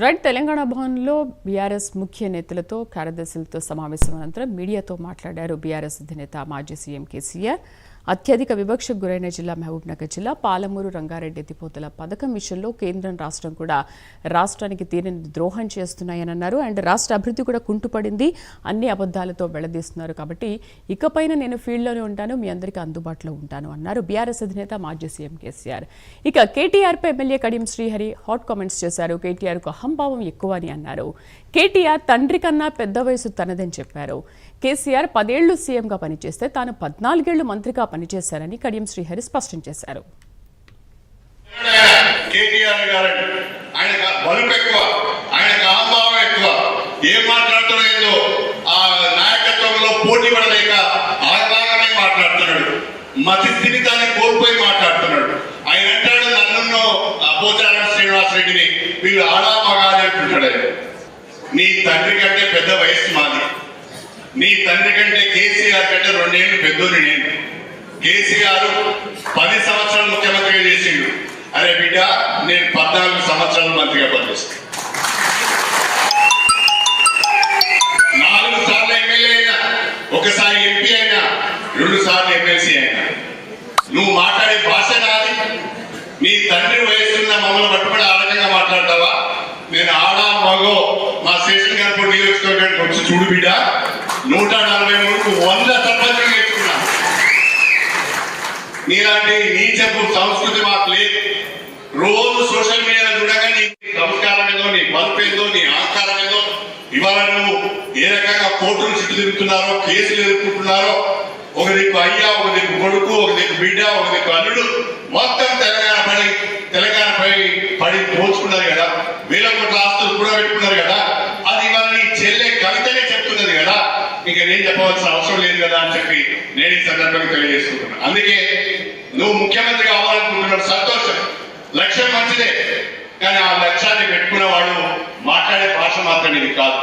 Right Telangana భవన్లో BRS ముఖ్య నేతలతో కార్యదర్శులతో సమావేశం అనంతరం మీడియాతో మాట్లాడారు బీఆర్ఎస్ అధినేత మాజీ సీఎం కేసీఆర్. అత్యధిక వివక్షకు గురైన జిల్లా మహబూబ్నగర్ జిల్లా పాలమూరు రంగారెడ్డి ఎత్తిపోతల పథకం విషయంలో కేంద్రం రాష్ట్రం కూడా రాష్ట్రానికి తీరని ద్రోహం చేస్తున్నాయని అన్నారు. అండ్ రాష్ట్ర అభివృద్ధి కూడా కుంటుపడింది, అన్ని అబద్ధాలతో వెళ్లదీస్తున్నారు. కాబట్టి ఇకపైన నేను ఫీల్డ్లోనే ఉంటాను, మీ అందరికీ అందుబాటులో ఉంటాను అన్నారు బీఆర్ఎస్ అధినేత మాజీ సీఎం కేసీఆర్. ఇక కేటీఆర్పై MLA Kadiyam Srihari hot comments చేశారు. కేటీఆర్కు అహంభావం ఎక్కువ అని అన్నారు. కేటీఆర్ తండ్రి కన్నా పెద్ద వయసు తనదని చెప్పారు. కేసీఆర్ 10 ఏళ్లు సీఎంగా పనిచేస్తే తాను 14 ఏళ్లు మంత్రిగా పనిచేశారని కడియం శ్రీహరి స్పష్టం చేశారు. మతి స్థితితాన్ని కోల్పోయి మాట్లాడుతున్నాడు. ఆయన అంటాడు నన్ను పోచారం శ్రీనివాసరెడ్డిని వీళ్ళు ఆడా మగాని అంటుంటాడు. నీ తండ్రి కంటే పెద్ద వయస్సు మాది, నీ తండ్రి కంటే కేసీఆర్ కంటే 2 ఏళ్ళు పెద్దోని నేను. కేసీఆర్ 10 సంవత్సరాలు ముఖ్యమంత్రిగా చేసిండు. అరే బిడ్డ, నేను 14 సంవత్సరాలు మంత్రిగా పనిచేస్తాను. 4 సార్లు ఎమ్మెల్యే అయినా, ఒకసారి ఎంపీ అయినా, 2 సార్లు ఎమ్మెల్సీ అయినా. నువ్వు మాట్లాడే భాష నాది. నీ తండ్రి వయసున్న మమ్మల్ని పట్టుబడి ఆ రకంగా మాట్లాడతావా? నేను ఆడా మగో మా శేషన్ గారి నియోజకవర్గానికి వచ్చి చూడు బిడ్డ, 143కు 100 సర్పంచులు నేర్చుకున్నా. నీలాంటి నీచపు సంస్కృతి మాకు లేదు. రోజు సోషల్ మీడియా చూడగా నీ సంస్కారం ఏదో, నీ బల్పు ఏదో, నీ ఆకారం ఏదో. ఇవాళ నువ్వు ఏ రకంగా కోర్టులు చుట్టూ తిరుగుతున్నారో, కేసులు ఎదుర్కొంటున్నారో, ఒక దిక్కు అయ్యా, ఒక దిక్కు కొడుకు, ఒక దిక్కు బిడ్డ, ఒక దిక్కు అల్లుడు, మొత్తం తెలంగాణపై పడి దోచుకున్నారు కదా. 1000 కోట్ల ఆస్తులు కూడా పెట్టుకున్నారు కదా. అది ఇవాళ నీ చెల్లె కవితనే చెప్తున్నది కదా. ఇంకా నేను చెప్పవలసిన అవసరం లేదు కదా అని చెప్పి నేను ఈ సందర్భంగా తెలియజేసుకుంటున్నాను. అందుకే నువ్వు ముఖ్యమంత్రి కావాలనుకుంటున్నాడు, సంతోషం, లక్ష్యం మంచిదే. కానీ ఆ లక్ష్యాన్ని పెట్టుకున్న వాడు మాట్లాడే భాష మాత్రం ఇది కాదు.